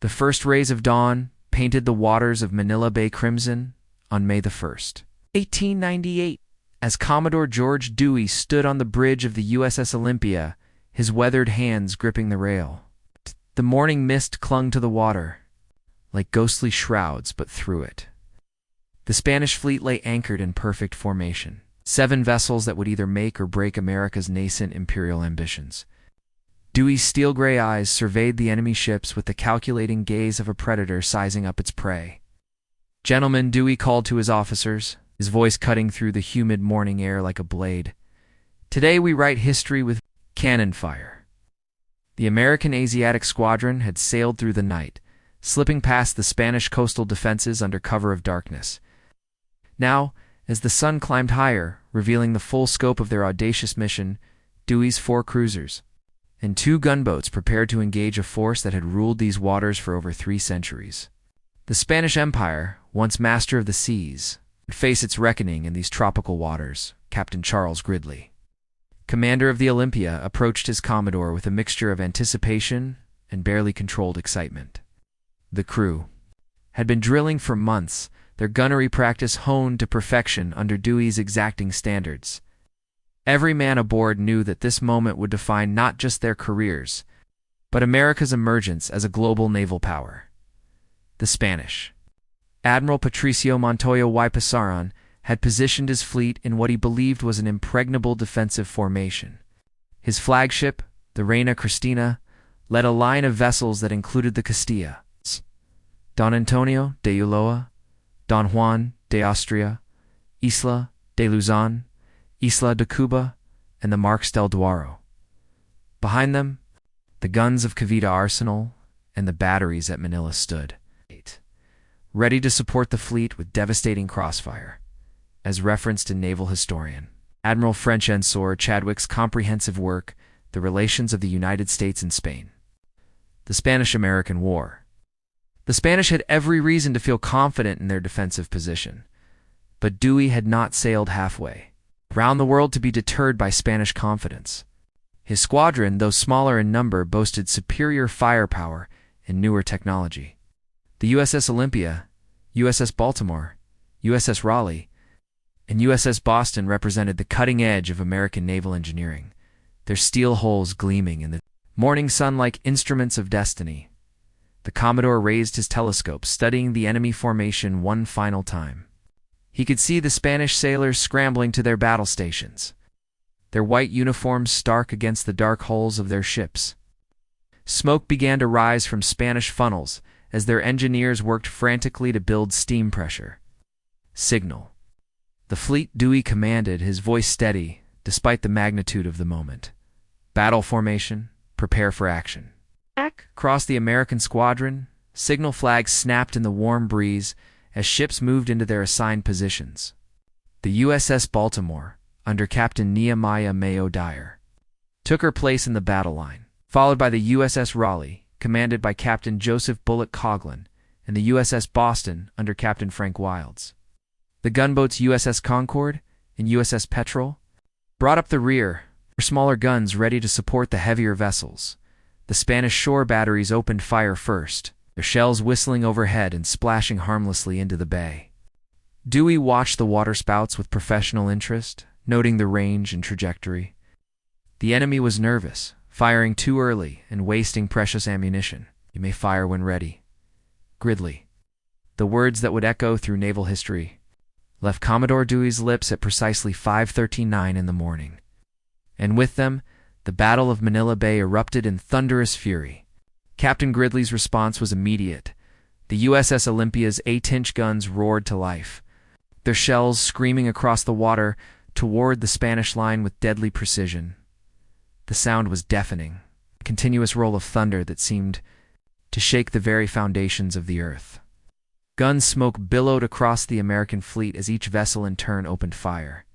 The first rays of dawn painted the waters of Manila Bay crimson on May the 1st, 1898, as Commodore George Dewey stood on the bridge of the USS Olympia, his weathered hands gripping the rail. The morning mist clung to the water, like ghostly shrouds, but through it the Spanish fleet lay anchored in perfect formation. 7 vessels that would either make or break America's nascent imperial ambitions. Dewey's steel-gray eyes surveyed the enemy ships with the calculating gaze of a predator sizing up its prey. "Gentlemen," Dewey called to his officers, his voice cutting through the humid morning air like a blade. "Today we write history with cannon fire." The American Asiatic Squadron had sailed through the night, slipping past the Spanish coastal defenses under cover of darkness. Now, as the sun climbed higher, revealing the full scope of their audacious mission, Dewey's 4 cruisers and 2 gunboats prepared to engage a force that had ruled these waters for over 3 centuries. The Spanish Empire, once master of the seas, would face its reckoning in these tropical waters. Captain Charles Gridley, commander of the Olympia, approached his Commodore with a mixture of anticipation and barely controlled excitement. The crew had been drilling for months, their gunnery practice honed to perfection under Dewey's exacting standards. Every man aboard knew that this moment would define not just their careers, but America's emergence as a global naval power. The Spanish Admiral Patricio Montoya y Pasaran had positioned his fleet in what he believed was an impregnable defensive formation. His flagship, the Reina Cristina, led a line of vessels that included the Castillas, Don Antonio de Ulloa, Don Juan de Austria, Isla de Luzon, Isla de Cuba, and the Marques del Douro. Behind them, the guns of Cavite Arsenal and the batteries at Manila stood, ready to support the fleet with devastating crossfire, as referenced in naval historian Admiral French Ensor Chadwick's comprehensive work, The Relations of the United States and Spain. The Spanish-American War. The Spanish had every reason to feel confident in their defensive position, but Dewey had not sailed halfway round the world to be deterred by Spanish confidence. His squadron, though smaller in number, boasted superior firepower and newer technology. The USS Olympia, USS Baltimore, USS Raleigh, and USS Boston represented the cutting edge of American naval engineering, their steel hulls gleaming in the morning sun like instruments of destiny. The Commodore raised his telescope, studying the enemy formation one final time. He could see the Spanish sailors scrambling to their battle stations, their white uniforms stark against the dark hulls of their ships. Smoke began to rise from Spanish funnels as their engineers worked frantically to build steam pressure. Signal. The fleet Dewey commanded, his voice steady despite the magnitude of the moment. Battle formation, prepare for action. Across the American squadron, signal flags snapped in the warm breeze as ships moved into their assigned positions. The USS Baltimore, under Captain Nehemiah Mayo Dyer, took her place in the battle line, followed by the USS Raleigh, commanded by Captain Joseph Bullock Coghlan, and the USS Boston, under Captain Frank Wilds. The gunboats USS Concord and USS Petrel brought up the rear, their smaller guns ready to support the heavier vessels. The Spanish shore batteries opened fire first, their shells whistling overhead and splashing harmlessly into the bay. Dewey watched the waterspouts with professional interest, noting the range and trajectory. The enemy was nervous, firing too early and wasting precious ammunition. "You may fire when ready." Gridley. The words that would echo through naval history left Commodore Dewey's lips at precisely 5:39 in the morning. And with them, the Battle of Manila Bay erupted in thunderous fury. Captain Gridley's response was immediate. The USS Olympia's 8-inch guns roared to life, their shells screaming across the water toward the Spanish line with deadly precision. The sound was deafening, a continuous roll of thunder that seemed to shake the very foundations of the earth. Gun smoke billowed across the American fleet as each vessel in turn opened fire,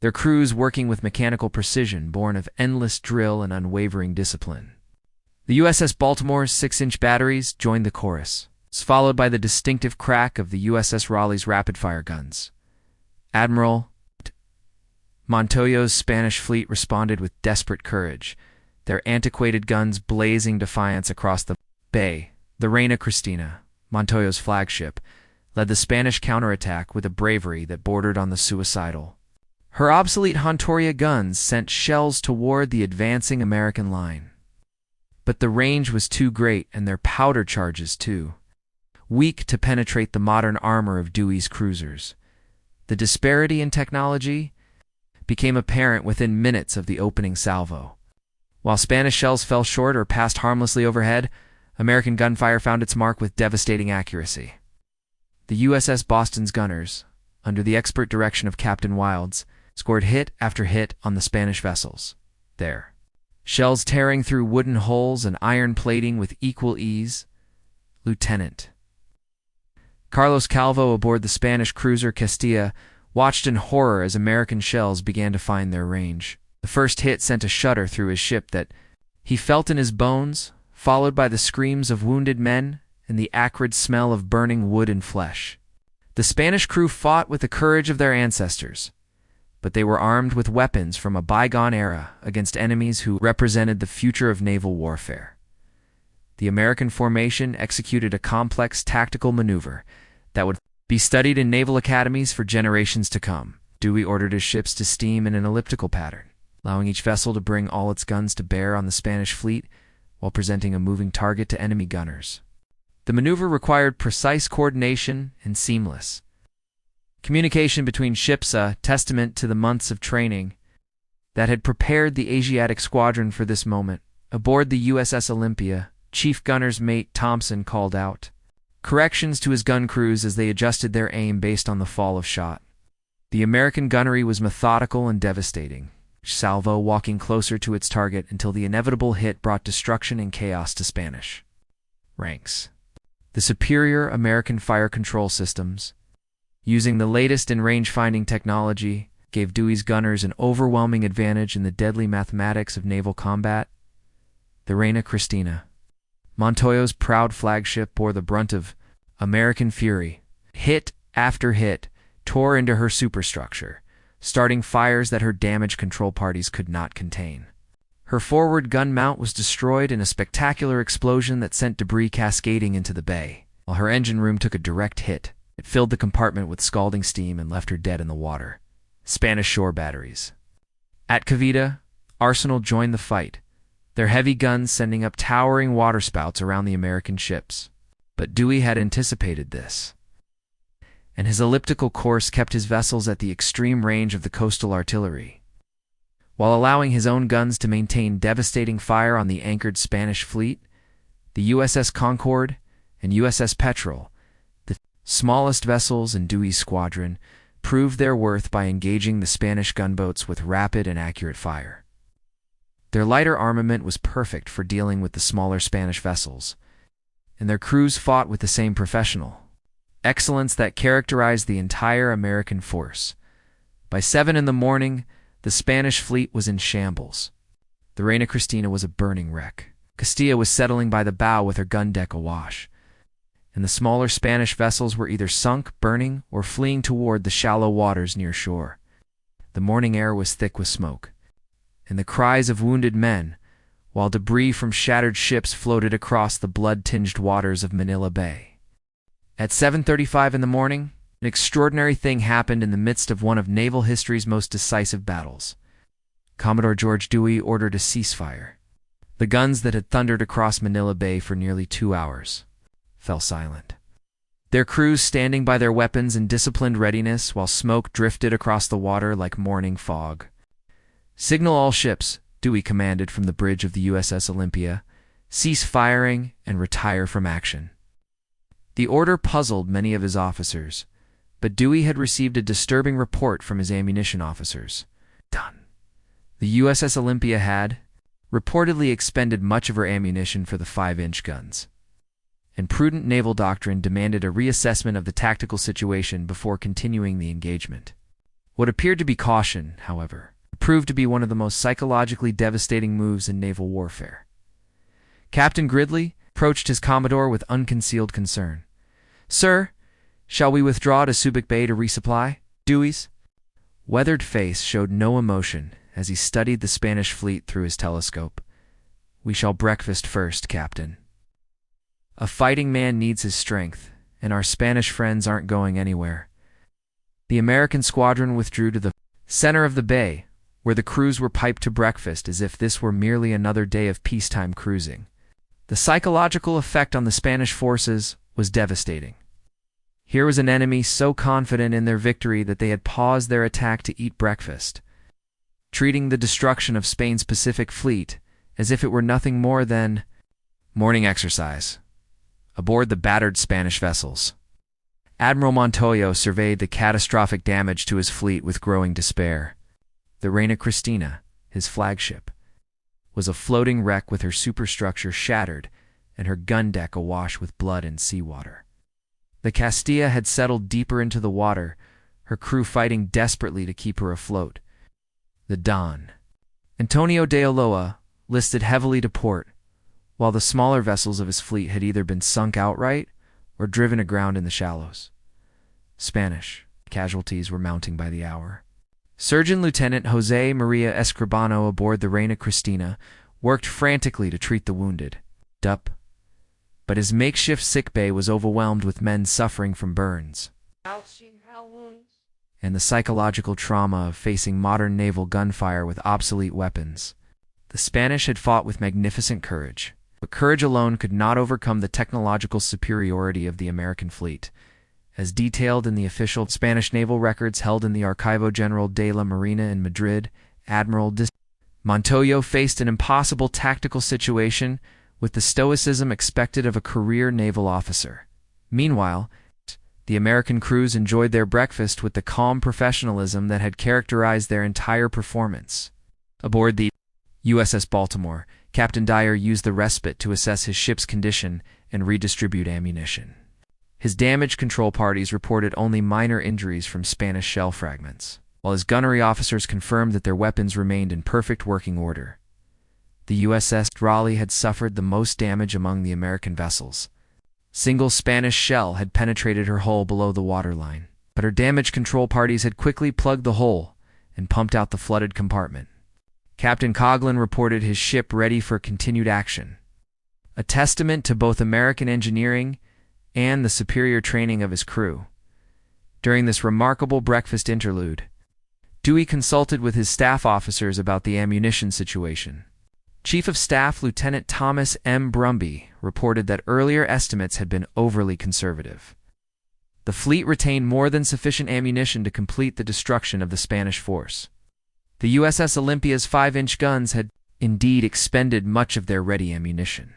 their crews working with mechanical precision born of endless drill and unwavering discipline. The USS Baltimore's 6-inch batteries joined the chorus, followed by the distinctive crack of the USS Raleigh's rapid-fire guns. Admiral Montoya's Spanish fleet responded with desperate courage, their antiquated guns blazing defiance across the bay, The Reina Cristina, Montoya's flagship, led the Spanish counterattack with a bravery that bordered on the suicidal. Her obsolete Hontoria guns sent shells toward the advancing American line. But the range was too great and their powder charges too weak to penetrate the modern armor of Dewey's cruisers. The disparity in technology became apparent within minutes of the opening salvo. While Spanish shells fell short or passed harmlessly overhead, American gunfire found its mark with devastating accuracy. The USS Boston's gunners, under the expert direction of Captain Wilds, scored hit after hit on the Spanish vessels. Their shells tearing through wooden hulls and iron plating with equal ease. Lieutenant Carlos Calvo aboard the Spanish cruiser Castilla watched in horror as American shells began to find their range. The first hit sent a shudder through his ship that he felt in his bones, followed by the screams of wounded men and the acrid smell of burning wood and flesh. The Spanish crew fought with the courage of their ancestors, but they were armed with weapons from a bygone era against enemies who represented the future of naval warfare. The American formation executed a complex tactical maneuver that would be studied in naval academies for generations to come. Dewey ordered his ships to steam in an elliptical pattern, allowing each vessel to bring all its guns to bear on the Spanish fleet while presenting a moving target to enemy gunners. The maneuver required precise coordination and seamless communication between ships, a testament to the months of training that had prepared the Asiatic squadron for this moment. Aboard the USS Olympia, Chief Gunner's mate Thompson called out corrections to his gun crews as they adjusted their aim based on the fall of shot. The American gunnery was methodical and devastating, each salvo walking closer to its target until the inevitable hit brought destruction and chaos to Spanish ranks. The superior American fire control systems, using the latest in range-finding technology, gave Dewey's gunners an overwhelming advantage in the deadly mathematics of naval combat. The Reina Cristina, Montoya's proud flagship, bore the brunt of American fury. Hit after hit tore into her superstructure, starting fires that her damage control parties could not contain. Her forward gun mount was destroyed in a spectacular explosion that sent debris cascading into the bay, while her engine room took a direct hit. It filled the compartment with scalding steam and left her dead in the water. Spanish shore batteries. At Cavite, Arsenal joined the fight, their heavy guns sending up towering waterspouts around the American ships. But Dewey had anticipated this, and his elliptical course kept his vessels at the extreme range of the coastal artillery, while allowing his own guns to maintain devastating fire on the anchored Spanish fleet. The USS Concord and USS Petrel, the smallest vessels in Dewey's squadron, proved their worth by engaging the Spanish gunboats with rapid and accurate fire. Their lighter armament was perfect for dealing with the smaller Spanish vessels, and their crews fought with the same professional excellence that characterized the entire American force. By 7 a.m, the Spanish fleet was in shambles. The Reina Cristina was a burning wreck. Castilla was settling by the bow with her gun deck awash, and the smaller Spanish vessels were either sunk, burning, or fleeing toward the shallow waters near shore. The morning air was thick with smoke, and the cries of wounded men, while debris from shattered ships floated across the blood-tinged waters of Manila Bay. At 7:35 in the morning, an extraordinary thing happened in the midst of one of naval history's most decisive battles. Commodore George Dewey ordered a ceasefire. The guns that had thundered across Manila Bay for nearly 2 hours fell silent, their crews standing by their weapons in disciplined readiness while smoke drifted across the water like morning fog. "Signal all ships," Dewey commanded from the bridge of the USS Olympia. "Cease firing and retire from action." The order puzzled many of his officers, but Dewey had received a disturbing report from his ammunition officers. The USS Olympia had reportedly expended much of her ammunition for the 5-inch guns, and prudent naval doctrine demanded a reassessment of the tactical situation before continuing the engagement. What appeared to be caution, however, proved to be one of the most psychologically devastating moves in naval warfare. Captain Gridley approached his commodore with unconcealed concern. "Sir, shall we withdraw to Subic Bay to resupply?" Dewey's weathered face showed no emotion as he studied the Spanish fleet through his telescope. "We shall breakfast first, Captain." A fighting man needs his strength, and our Spanish friends aren't going anywhere. The American squadron withdrew to the center of the bay, where the crews were piped to breakfast as if this were merely another day of peacetime cruising. The psychological effect on the Spanish forces was devastating. Here was an enemy so confident in their victory that they had paused their attack to eat breakfast, treating the destruction of Spain's Pacific Fleet as if it were nothing more than morning exercise aboard the battered Spanish vessels. Admiral Montoya surveyed the catastrophic damage to his fleet with growing despair. The Reina Cristina, his flagship, was a floating wreck with her superstructure shattered and her gun deck awash with blood and seawater. The Castilla had settled deeper into the water, her crew fighting desperately to keep her afloat. The Don Antonio de Ulloa listed heavily to port, while the smaller vessels of his fleet had either been sunk outright or driven aground in the shallows. Spanish casualties were mounting by the hour. Surgeon Lieutenant José María Escribano aboard the Reina Cristina worked frantically to treat the wounded, but his makeshift sickbay was overwhelmed with men suffering from burns and the psychological trauma of facing modern naval gunfire with obsolete weapons. The Spanish had fought with magnificent courage, but courage alone could not overcome the technological superiority of the American fleet. As detailed in the official Spanish naval records held in the Archivo General de la Marina in Madrid, Admiral Montoya faced an impossible tactical situation with the stoicism expected of a career naval officer. Meanwhile, the American crews enjoyed their breakfast with the calm professionalism that had characterized their entire performance. Aboard the USS Baltimore, Captain Dyer used the respite to assess his ship's condition and redistribute ammunition. His damage control parties reported only minor injuries from Spanish shell fragments, while his gunnery officers confirmed that their weapons remained in perfect working order. The USS Raleigh had suffered the most damage among the American vessels. Single Spanish shell had penetrated her hull below the waterline, but her damage control parties had quickly plugged the hole and pumped out the flooded compartment. Captain Coghlan reported his ship ready for continued action, a testament to both American engineering and the superior training of his crew. During this remarkable breakfast interlude, Dewey consulted with his staff officers about the ammunition situation. Chief of Staff Lieutenant Thomas M. Brumby reported that earlier estimates had been overly conservative. The fleet retained more than sufficient ammunition to complete the destruction of the Spanish force. The USS Olympia's 5-inch guns had indeed expended much of their ready ammunition,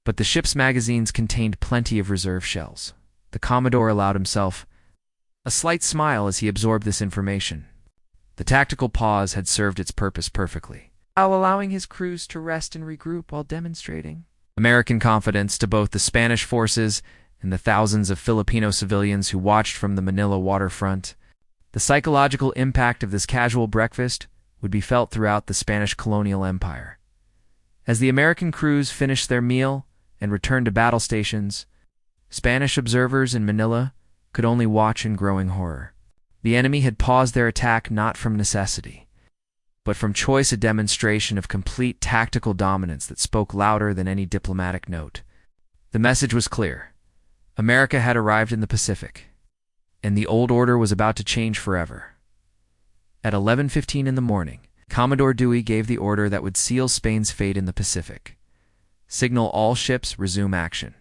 but the ship's magazines contained plenty of reserve shells. The Commodore allowed himself a slight smile as he absorbed this information. The tactical pause had served its purpose perfectly, while allowing his crews to rest and regroup while demonstrating American confidence to both the Spanish forces and the thousands of Filipino civilians who watched from the Manila waterfront. The psychological impact of this casual breakfast would be felt throughout the Spanish colonial empire. As the American crews finished their meal and returned to battle stations, Spanish observers in Manila could only watch in growing horror. The enemy had paused their attack not from necessity, but from choice, a demonstration of complete tactical dominance that spoke louder than any diplomatic note. The message was clear. America had arrived in the Pacific, and the old order was about to change forever. At 11:15 in the morning, Commodore Dewey gave the order that would seal Spain's fate in the Pacific. Signal all ships, resume action.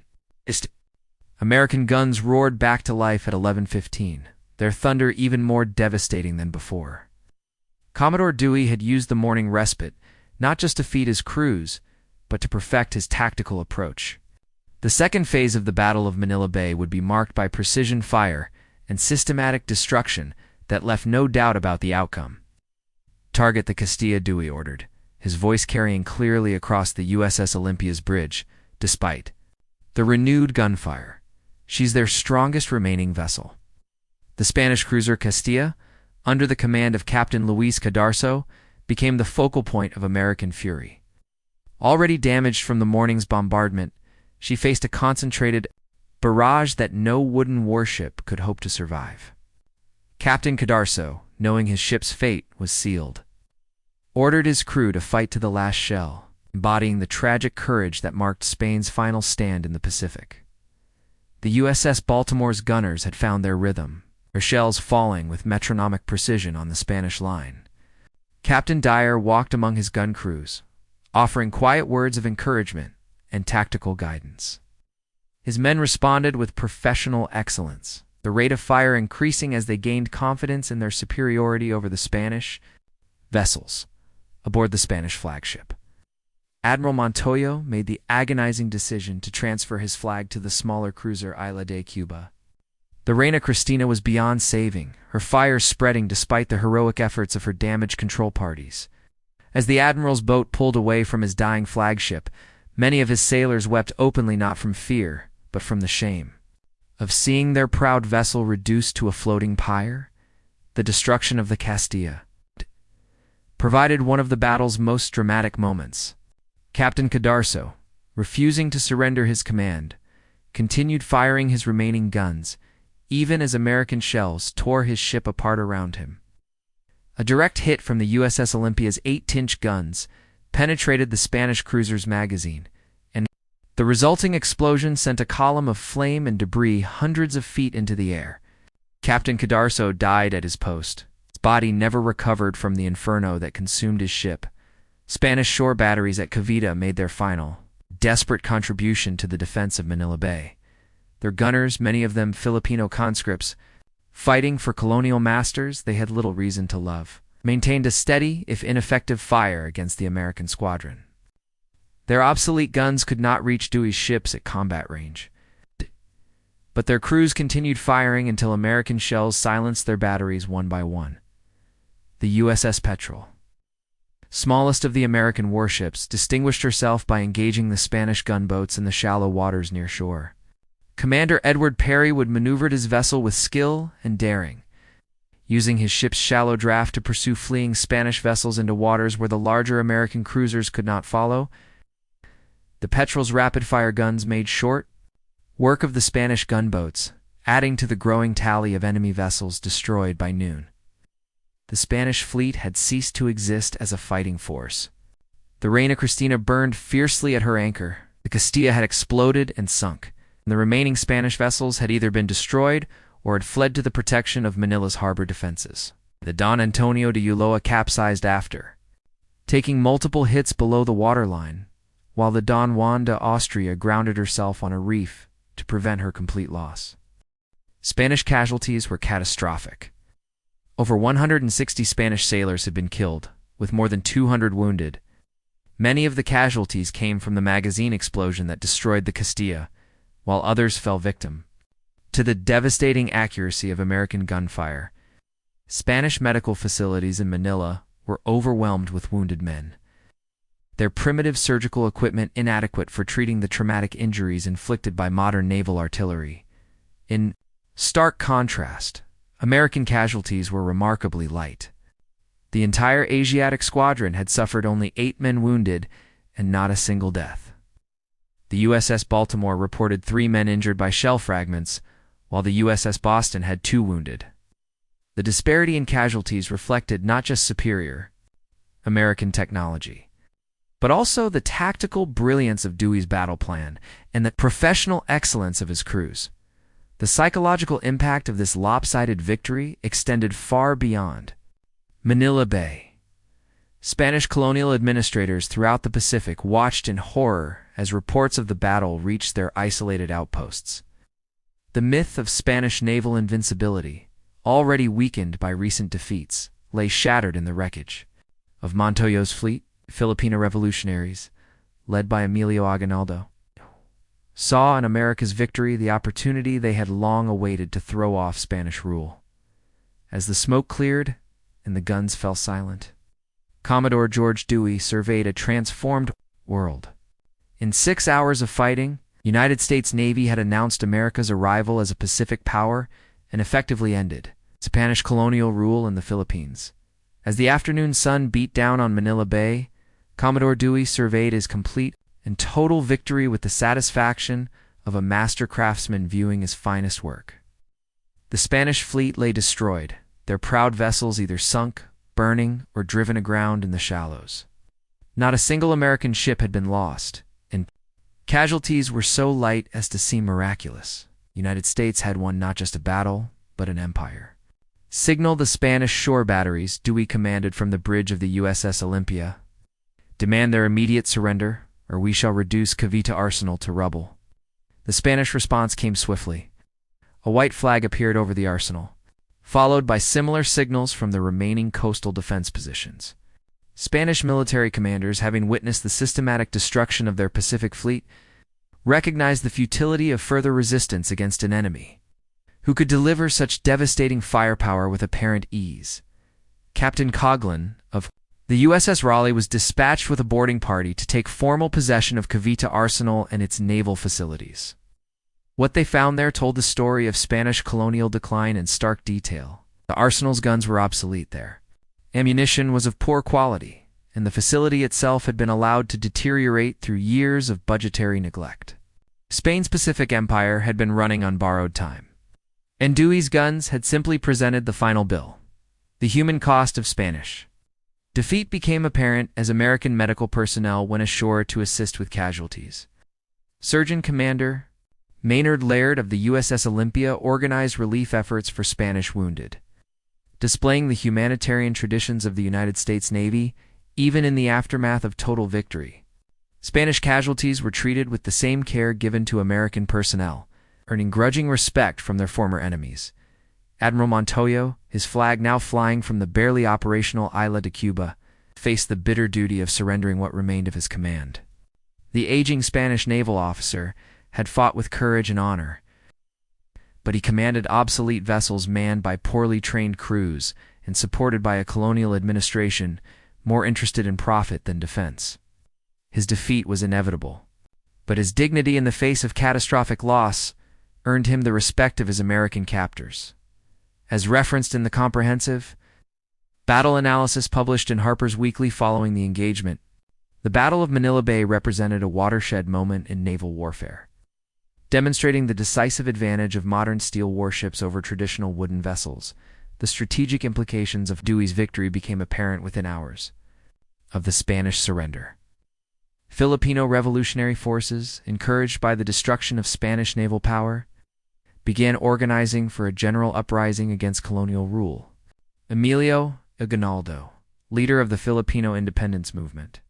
American guns roared back to life at 11:15, their thunder even more devastating than before. Commodore Dewey had used the morning respite not just to feed his crews, but to perfect his tactical approach. The second phase of the Battle of Manila Bay would be marked by precision fire and systematic destruction that left no doubt about the outcome. Target the Castilla, Dewey ordered, his voice carrying clearly across the USS Olympia's bridge, despite the renewed gunfire. She's their strongest remaining vessel. The Spanish cruiser Castilla, under the command of Captain Luis Cadarso, became the focal point of American fury. Already damaged from the morning's bombardment, she faced a concentrated barrage that no wooden warship could hope to survive. Captain Cadarso, knowing his ship's fate was sealed, ordered his crew to fight to the last shell. embodying the tragic courage that marked Spain's final stand in the Pacific. The USS Baltimore's gunners had found their rhythm, their shells falling with metronomic precision on the Spanish line. Captain Dyer walked among his gun crews, offering quiet words of encouragement and tactical guidance. His men responded with professional excellence, the rate of fire increasing as they gained confidence in their superiority over the Spanish vessels aboard the Spanish flagship. Admiral Montoyo made the agonizing decision to transfer his flag to the smaller cruiser Isla de Cuba. The Reina Cristina was beyond saving, her fire spreading despite the heroic efforts of her damage control parties. As the admiral's boat pulled away from his dying flagship, many of his sailors wept openly, not from fear, but from the shame of seeing their proud vessel reduced to a floating pyre. The destruction of the Castilla provided one of the battle's most dramatic moments. Captain Cadarso, refusing to surrender his command, continued firing his remaining guns, even as American shells tore his ship apart around him. A direct hit from the USS Olympia's 8-inch guns penetrated the Spanish cruiser's magazine, and the resulting explosion sent a column of flame and debris hundreds of feet into the air. Captain Cadarso died at his post. His body never recovered from the inferno that consumed his ship. Spanish shore batteries at Cavite made their final, desperate contribution to the defense of Manila Bay. Their gunners, many of them Filipino conscripts, fighting for colonial masters they had little reason to love, maintained a steady, if ineffective, fire against the American squadron. Their obsolete guns could not reach Dewey's ships at combat range, but their crews continued firing until American shells silenced their batteries one by one. The USS Petrel, smallest of the American warships, distinguished herself by engaging the Spanish gunboats in the shallow waters near shore. Commander Edward Perry would maneuver his vessel with skill and daring, using his ship's shallow draft to pursue fleeing Spanish vessels into waters where the larger American cruisers could not follow. The Petrel's rapid-fire guns made short work of the Spanish gunboats, adding to the growing tally of enemy vessels destroyed by noon. The Spanish fleet had ceased to exist as a fighting force. The Reina Cristina burned fiercely at her anchor, the Castilla had exploded and sunk, and the remaining Spanish vessels had either been destroyed or had fled to the protection of Manila's harbor defenses. The Don Antonio de Ulloa capsized after, taking multiple hits below the waterline, while the Don Juan de Austria grounded herself on a reef to prevent her complete loss. Spanish casualties were catastrophic. Over 160 Spanish sailors had been killed, with more than 200 wounded. Many of the casualties came from the magazine explosion that destroyed the Castilla, while others fell victim to the devastating accuracy of American gunfire. Spanish medical facilities in Manila were overwhelmed with wounded men, their primitive surgical equipment inadequate for treating the traumatic injuries inflicted by modern naval artillery. In stark contrast, American casualties were remarkably light. The entire Asiatic squadron had suffered only 8 men wounded and not a single death. The USS Baltimore reported 3 men injured by shell fragments, while the USS Boston had 2 wounded. The disparity in casualties reflected not just superior American technology, but also the tactical brilliance of Dewey's battle plan and the professional excellence of his crews. The psychological impact of this lopsided victory extended far beyond Manila Bay. Spanish colonial administrators throughout the Pacific watched in horror as reports of the battle reached their isolated outposts. The myth of Spanish naval invincibility, already weakened by recent defeats, lay shattered in the wreckage of Montoyo's fleet. Filipino revolutionaries, led by Emilio Aguinaldo, saw in America's victory the opportunity they had long awaited to throw off Spanish rule. As the smoke cleared and the guns fell silent, Commodore George Dewey surveyed a transformed world. In 6 hours of fighting, the United States Navy had announced America's arrival as a Pacific power and effectively ended Spanish colonial rule in the Philippines. As the afternoon sun beat down on Manila Bay, Commodore Dewey surveyed his complete and total victory with the satisfaction of a master craftsman viewing his finest work. The Spanish fleet lay destroyed, their proud vessels either sunk, burning, or driven aground in the shallows. Not a single American ship had been lost, and casualties were so light as to seem miraculous. The United States had won not just a battle, but an empire. Signal the Spanish shore batteries, Dewey commanded from the bridge of the USS Olympia. Demand their immediate surrender, or we shall reduce Cavite Arsenal to rubble. The Spanish response came swiftly. A white flag appeared over the arsenal, followed by similar signals from the remaining coastal defense positions. Spanish military commanders, having witnessed the systematic destruction of their Pacific fleet, recognized the futility of further resistance against an enemy who could deliver such devastating firepower with apparent ease. Captain Coghlan of the USS Raleigh was dispatched with a boarding party to take formal possession of Cavite Arsenal and its naval facilities. What they found there told the story of Spanish colonial decline in stark detail. The arsenal's guns were obsolete there. Ammunition was of poor quality, and the facility itself had been allowed to deteriorate through years of budgetary neglect. Spain's Pacific Empire had been running on borrowed time, and Dewey's guns had simply presented the final bill, the human cost of Spanish defeat became apparent as American medical personnel went ashore to assist with casualties. Surgeon Commander Maynard Laird of the USS Olympia organized relief efforts for Spanish wounded, displaying the humanitarian traditions of the United States Navy even in the aftermath of total victory. Spanish casualties were treated with the same care given to American personnel, earning grudging respect from their former enemies. Admiral Montoyo, his flag now flying from the barely operational Isla de Cuba, faced the bitter duty of surrendering what remained of his command. The aging Spanish naval officer had fought with courage and honor, but he commanded obsolete vessels manned by poorly trained crews and supported by a colonial administration more interested in profit than defense. His defeat was inevitable, but his dignity in the face of catastrophic loss earned him the respect of his American captors. As referenced in the comprehensive battle analysis published in Harper's Weekly following the engagement, the Battle of Manila Bay represented a watershed moment in naval warfare, demonstrating the decisive advantage of modern steel warships over traditional wooden vessels. The strategic implications of Dewey's victory became apparent within hours of the Spanish surrender. Filipino revolutionary forces, encouraged by the destruction of Spanish naval power, began organizing for a general uprising against colonial rule. Emilio Aguinaldo, leader of the Filipino independence movement,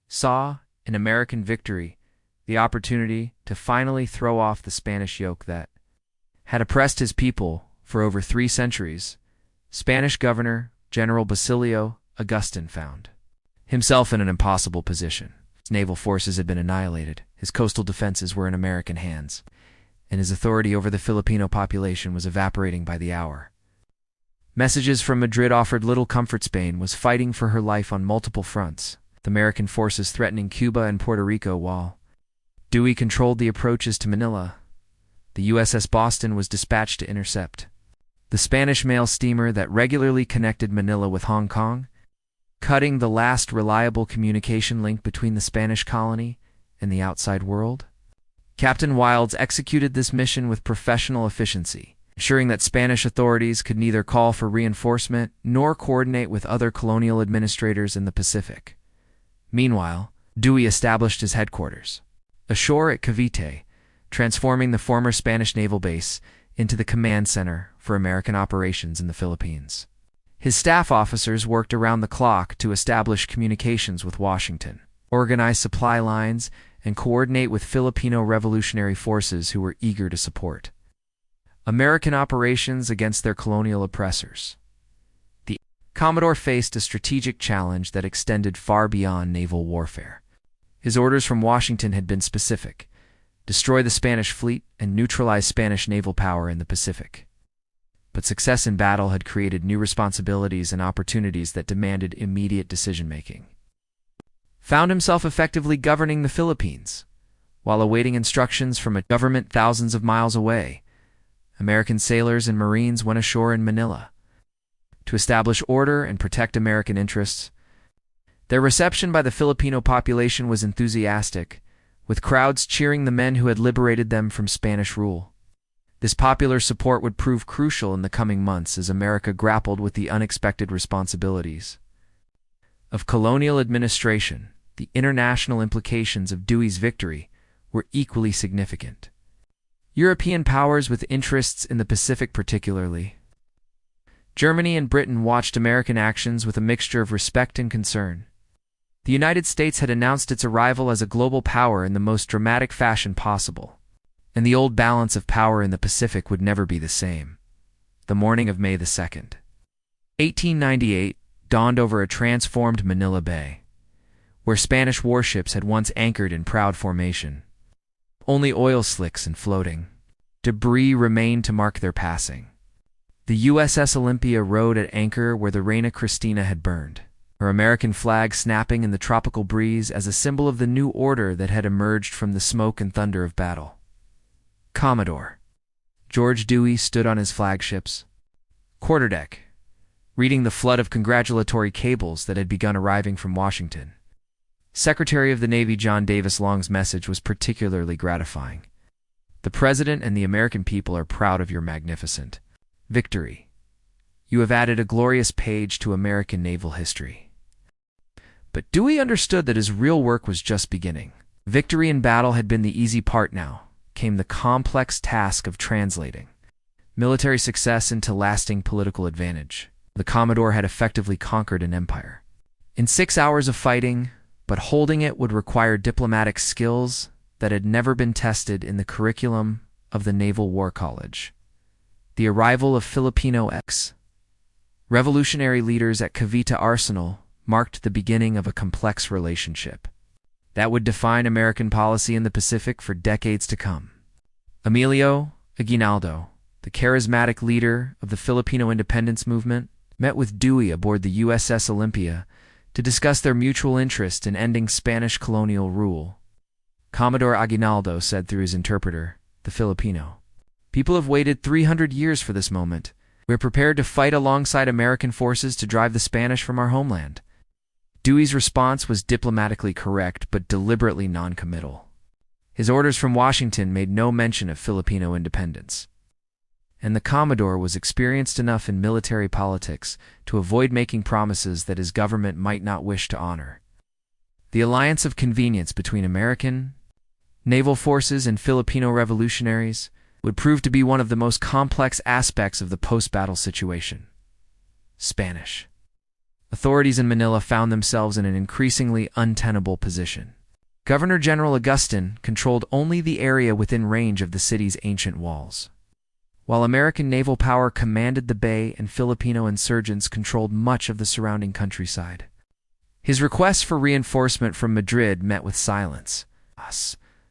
saw in American victory the opportunity to finally throw off the Spanish yoke that had oppressed his people for over 3 centuries. Spanish Governor General Basilio Agustin found himself in an impossible position. His naval forces had been annihilated, his coastal defenses were in American hands, and his authority over the Filipino population was evaporating by the hour. Messages from Madrid offered little comfort. Spain was fighting for her life on multiple fronts, with American forces threatening Cuba and Puerto Rico while Dewey controlled the approaches to Manila. The USS Boston was dispatched to intercept the Spanish mail steamer that regularly connected Manila with Hong Kong, cutting the last reliable communication link between the Spanish colony and the outside world. Captain Wildes executed this mission with professional efficiency, ensuring that Spanish authorities could neither call for reinforcement nor coordinate with other colonial administrators in the Pacific. Meanwhile, Dewey established his headquarters ashore at Cavite, transforming the former Spanish naval base into the command center for American operations in the Philippines. His staff officers worked around the clock to establish communications with Washington, organize supply lines, and coordinate with Filipino revolutionary forces who were eager to support American operations against their colonial oppressors. The Commodore faced a strategic challenge that extended far beyond naval warfare. His orders from Washington had been specific: destroy the Spanish fleet and neutralize Spanish naval power in the Pacific. But success in battle had created new responsibilities and opportunities that demanded immediate decision-making. Found himself effectively governing the Philippines, while awaiting instructions from a government thousands of miles away. American sailors and Marines went ashore in Manila to establish order and protect American interests. Their reception by the Filipino population was enthusiastic, with crowds cheering the men who had liberated them from Spanish rule. This popular support would prove crucial in the coming months as America grappled with the unexpected responsibilities of colonial administration, the international implications of Dewey's victory were equally significant. European powers with interests in the Pacific particularly. Germany and Britain watched American actions with a mixture of respect and concern. The United States had announced its arrival as a global power in the most dramatic fashion possible, and the old balance of power in the Pacific would never be the same. The morning of May the 2nd, 1898, dawned over a transformed Manila Bay, where Spanish warships had once anchored in proud formation. Only oil slicks and floating debris remained to mark their passing. The USS Olympia rode at anchor where the Reina Cristina had burned, her American flag snapping in the tropical breeze as a symbol of the new order that had emerged from the smoke and thunder of battle. Commodore George Dewey stood on his flagship's quarterdeck, reading the flood of congratulatory cables that had begun arriving from Washington. Secretary of the Navy John Davis Long's message was particularly gratifying. The President and the American people are proud of your magnificent victory. You have added a glorious page to American naval history. But Dewey understood that his real work was just beginning. Victory in battle had been the easy part. Now came the complex task of translating military success into lasting political advantage. The Commodore had effectively conquered an empire in 6 hours of fighting, but holding it would require diplomatic skills that had never been tested in the curriculum of the Naval War College. The arrival of Filipino revolutionary leaders at Cavite Arsenal marked the beginning of a complex relationship that would define American policy in the Pacific for decades to come. Emilio Aguinaldo, the charismatic leader of the Filipino independence movement, met with Dewey aboard the USS Olympia to discuss their mutual interest in ending Spanish colonial rule. Commodore Aguinaldo said through his interpreter, the Filipino, "People have waited 300 years for this moment. We're prepared to fight alongside American forces to drive the Spanish from our homeland." Dewey's response was diplomatically correct but deliberately non-committal. His orders from Washington made no mention of Filipino independence, and the Commodore was experienced enough in military politics to avoid making promises that his government might not wish to honor. The alliance of convenience between American naval forces and Filipino revolutionaries would prove to be one of the most complex aspects of the post-battle situation. Spanish authorities in Manila found themselves in an increasingly untenable position. Governor-General Augustin controlled only the area within range of the city's ancient walls, while American naval power commanded the bay and Filipino insurgents controlled much of the surrounding countryside. His requests for reinforcement from Madrid met with silence.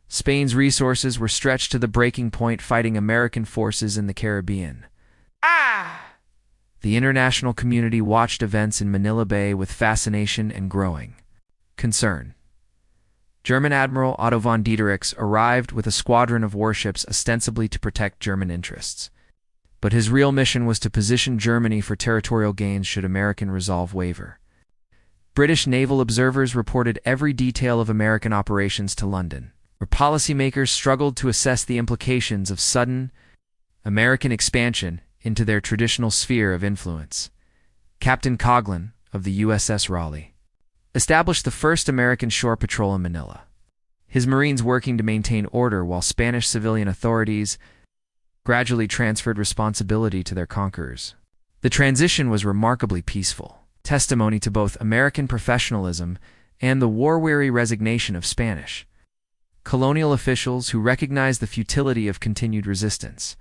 Spain's resources were stretched to the breaking point fighting American forces in the Caribbean. The international community watched events in Manila Bay with fascination and growing concern. German Admiral Otto von Diedericks arrived with a squadron of warships ostensibly to protect German interests, but his real mission was to position Germany for territorial gains should American resolve waver. British naval observers reported every detail of American operations to London, where policymakers struggled to assess the implications of sudden American expansion into their traditional sphere of influence. Captain Coghlan of the USS Raleigh established the first American shore patrol in Manila, his Marines working to maintain order while Spanish civilian authorities gradually transferred responsibility to their conquerors. The transition was remarkably peaceful, testimony to both American professionalism and the war-weary resignation of Spanish colonial officials who recognized the futility of continued resistance.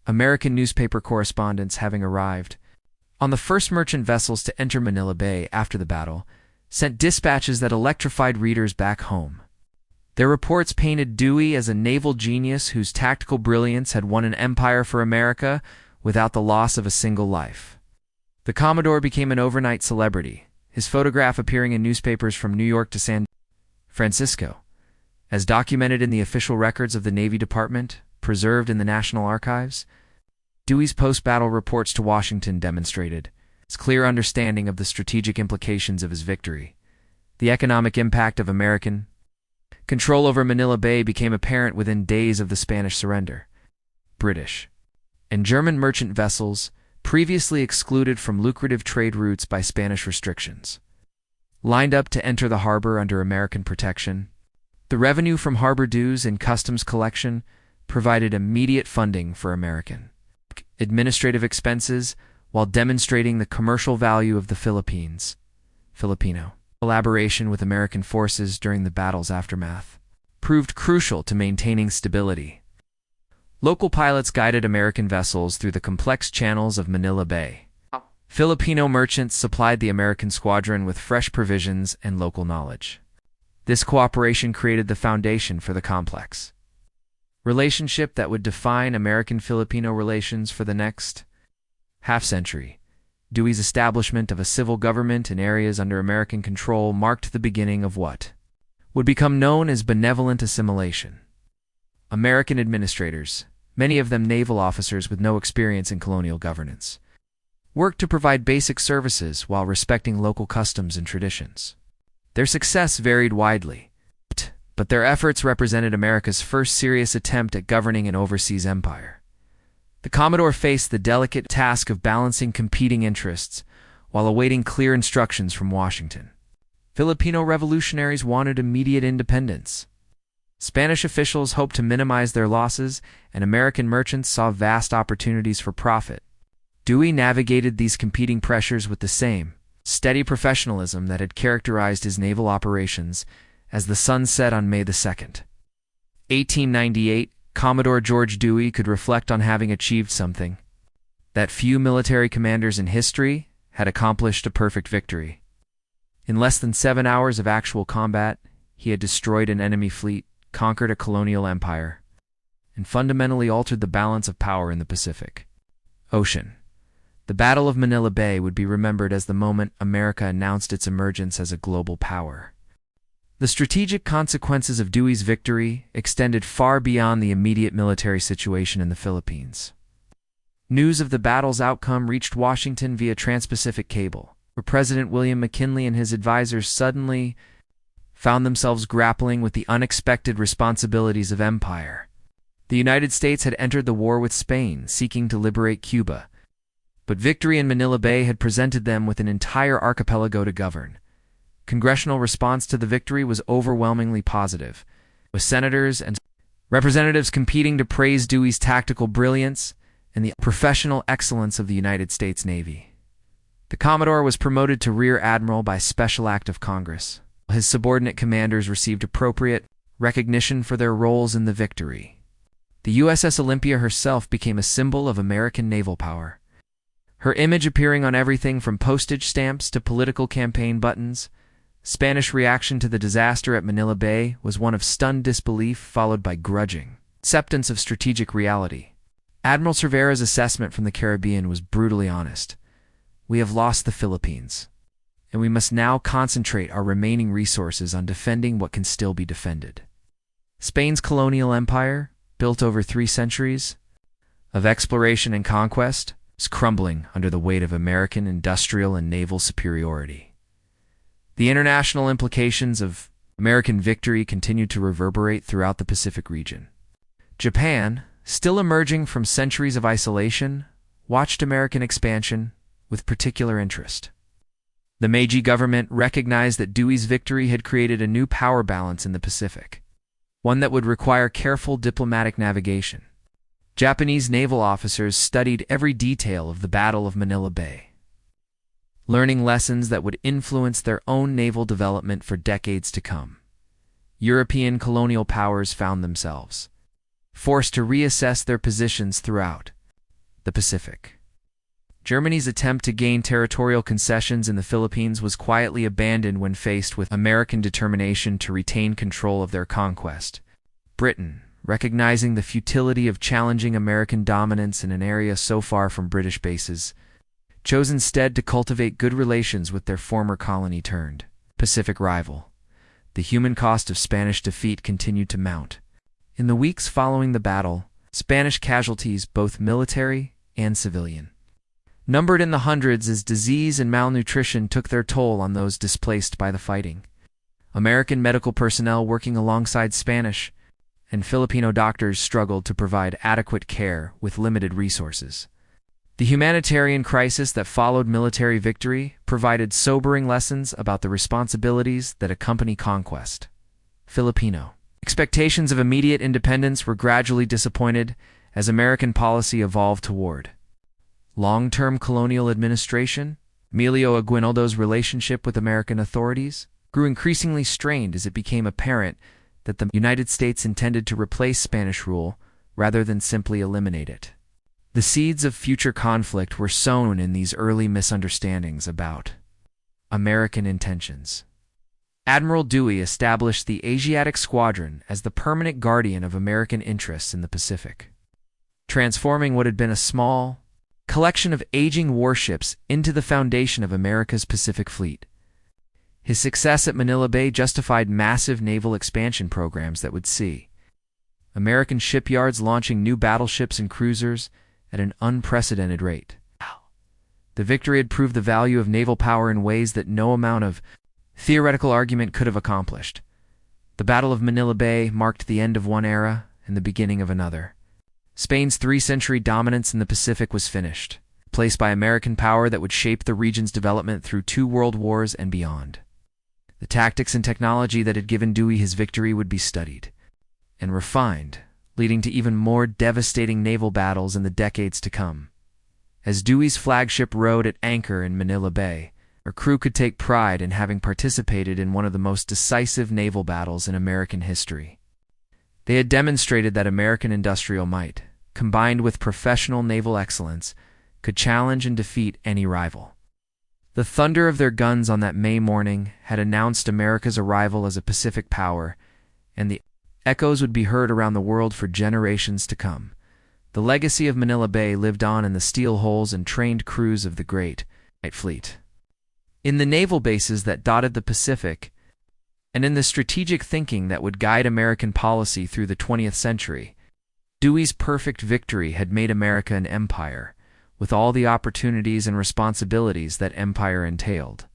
American newspaper correspondents having arrived on the first merchant vessels to enter Manila Bay after the battle sent dispatches that electrified readers back home. Their reports painted Dewey as a naval genius whose tactical brilliance had won an empire for America without the loss of a single life. The Commodore became an overnight celebrity, his photograph appearing in newspapers from New York to San Francisco. As documented in the official records of the Navy Department, preserved in the National Archives, Dewey's post-battle reports to Washington demonstrated his clear understanding of the strategic implications of his victory. The economic impact of American control over Manila Bay became apparent within days of the Spanish surrender. British and German merchant vessels, previously excluded from lucrative trade routes by Spanish restrictions, lined up to enter the harbor under American protection. The revenue from harbor dues and customs collection provided immediate funding for American administrative expenses while demonstrating the commercial value of the Filipino collaboration with American forces during the battle's aftermath proved crucial to maintaining stability. Local pilots guided American vessels through the complex channels of Manila Bay. Filipino merchants supplied the American squadron with fresh provisions and local knowledge. This cooperation created the foundation for the complex relationship that would define American-Filipino relations for the next half-century. Dewey's establishment of a civil government in areas under American control marked the beginning of what would become known as benevolent assimilation. American administrators, many of them naval officers with no experience in colonial governance, worked to provide basic services while respecting local customs and traditions. Their success varied widely, but their efforts represented America's first serious attempt at governing an overseas empire. The Commodore faced the delicate task of balancing competing interests while awaiting clear instructions from Washington. Filipino revolutionaries wanted immediate independence. Spanish officials hoped to minimize their losses, and American merchants saw vast opportunities for profit. Dewey navigated these competing pressures with the same steady professionalism that had characterized his naval operations. As the sun set on May 2nd, 1898, Commodore George Dewey could reflect on having achieved something that few military commanders in history had accomplished: a perfect victory. In less than 7 hours of actual combat, he had destroyed an enemy fleet, conquered a colonial empire, and fundamentally altered the balance of power in the Pacific Ocean. The Battle of Manila Bay would be remembered as the moment America announced its emergence as a global power. The strategic consequences of Dewey's victory extended far beyond the immediate military situation in the Philippines. News of the battle's outcome reached Washington via Trans-Pacific Cable, where President William McKinley and his advisors suddenly found themselves grappling with the unexpected responsibilities of empire. The United States had entered the war with Spain, seeking to liberate Cuba, but victory in Manila Bay had presented them with an entire archipelago to govern. Congressional response to the victory was overwhelmingly positive, with senators and representatives competing to praise Dewey's tactical brilliance and the professional excellence of the United States Navy. The Commodore was promoted to Rear Admiral by special act of Congress. His subordinate commanders received appropriate recognition for their roles in the victory. The USS Olympia herself became a symbol of American naval power. Her image appearing on everything from postage stamps to political campaign buttons. Spanish reaction to the disaster at Manila Bay was one of stunned disbelief followed by grudging acceptance of strategic reality. Admiral Cervera's assessment from the Caribbean was brutally honest. We have lost the Philippines, and we must now concentrate our remaining resources on defending what can still be defended. Spain's colonial empire, built over 3 centuries of exploration and conquest, was crumbling under the weight of American industrial and naval superiority. The international implications of American victory continued to reverberate throughout the Pacific region. Japan, still emerging from centuries of isolation, watched American expansion with particular interest. The Meiji government recognized that Dewey's victory had created a new power balance in the Pacific, one that would require careful diplomatic navigation. Japanese naval officers studied every detail of the Battle of Manila Bay, learning lessons that would influence their own naval development for decades to come. European colonial powers found themselves forced to reassess their positions throughout the Pacific. Germany's attempt to gain territorial concessions in the Philippines was quietly abandoned when faced with American determination to retain control of their conquest. Britain, recognizing the futility of challenging American dominance in an area so far from British bases, chose instead to cultivate good relations with their former colony-turned Pacific rival. The human cost of Spanish defeat continued to mount. In the weeks following the battle, Spanish casualties, both military and civilian, numbered in the hundreds as disease and malnutrition took their toll on those displaced by the fighting. American medical personnel working alongside Spanish and Filipino doctors struggled to provide adequate care with limited resources. The humanitarian crisis that followed military victory provided sobering lessons about the responsibilities that accompany conquest. Filipino expectations of immediate independence were gradually disappointed as American policy evolved toward long-term colonial administration. Emilio Aguinaldo's relationship with American authorities grew increasingly strained as it became apparent that the United States intended to replace Spanish rule rather than simply eliminate it. The seeds of future conflict were sown in these early misunderstandings about American intentions. Admiral Dewey established the Asiatic Squadron as the permanent guardian of American interests in the Pacific, transforming what had been a small collection of aging warships into the foundation of America's Pacific Fleet. His success at Manila Bay justified massive naval expansion programs that would see American shipyards launching new battleships and cruisers at an unprecedented rate. The victory had proved the value of naval power in ways that no amount of theoretical argument could have accomplished. The Battle of Manila Bay marked the end of one era and the beginning of another. Spain's three-century dominance in the Pacific was finished, replaced by American power that would shape the region's development through 2 world wars and beyond. The tactics and technology that had given Dewey his victory would be studied and refined, leading to even more devastating naval battles in the decades to come. As Dewey's flagship rode at anchor in Manila Bay, her crew could take pride in having participated in one of the most decisive naval battles in American history. They had demonstrated that American industrial might, combined with professional naval excellence, could challenge and defeat any rival. The thunder of their guns on that May morning had announced America's arrival as a Pacific power, and the echoes would be heard around the world for generations to come. The legacy of Manila Bay lived on in the steel hulls and trained crews of the great Night Fleet, in the naval bases that dotted the Pacific, and in the strategic thinking that would guide American policy through the 20th century. Dewey's perfect victory had made America an empire, with all the opportunities and responsibilities that empire entailed.